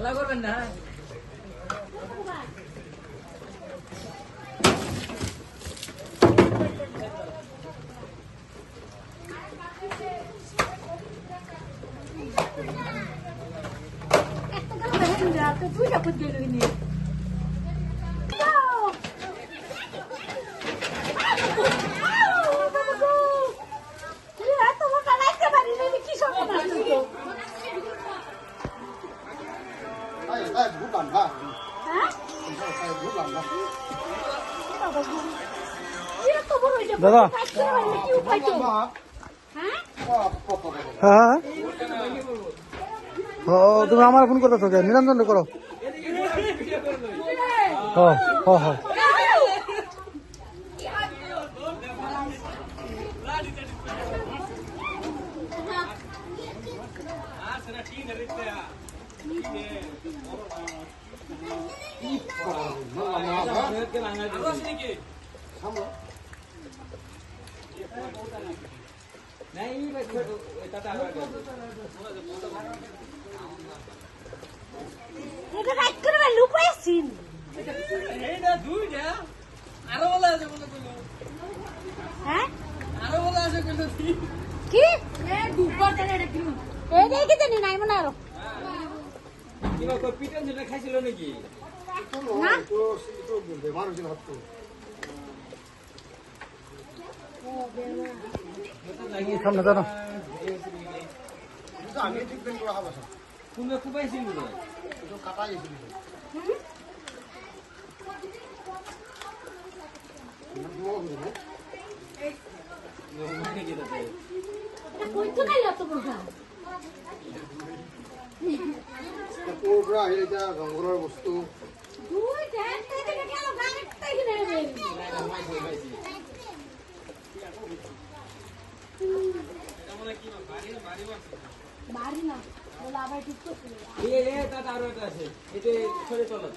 হাল্লা করবেন না। দাদা হ্যাঁ ও তুমি আমার ফোন করতেছো কে? নিরঞ্জন করো। খাইছিল নাকি সামনে দাঁড়া আমি ট্রিটমেন্ট করা হবে তুমি কুপাইছিল তো কাটা গেছিল জঙ্গলের বস্তু আরো একটা আছে এটা সরে চলো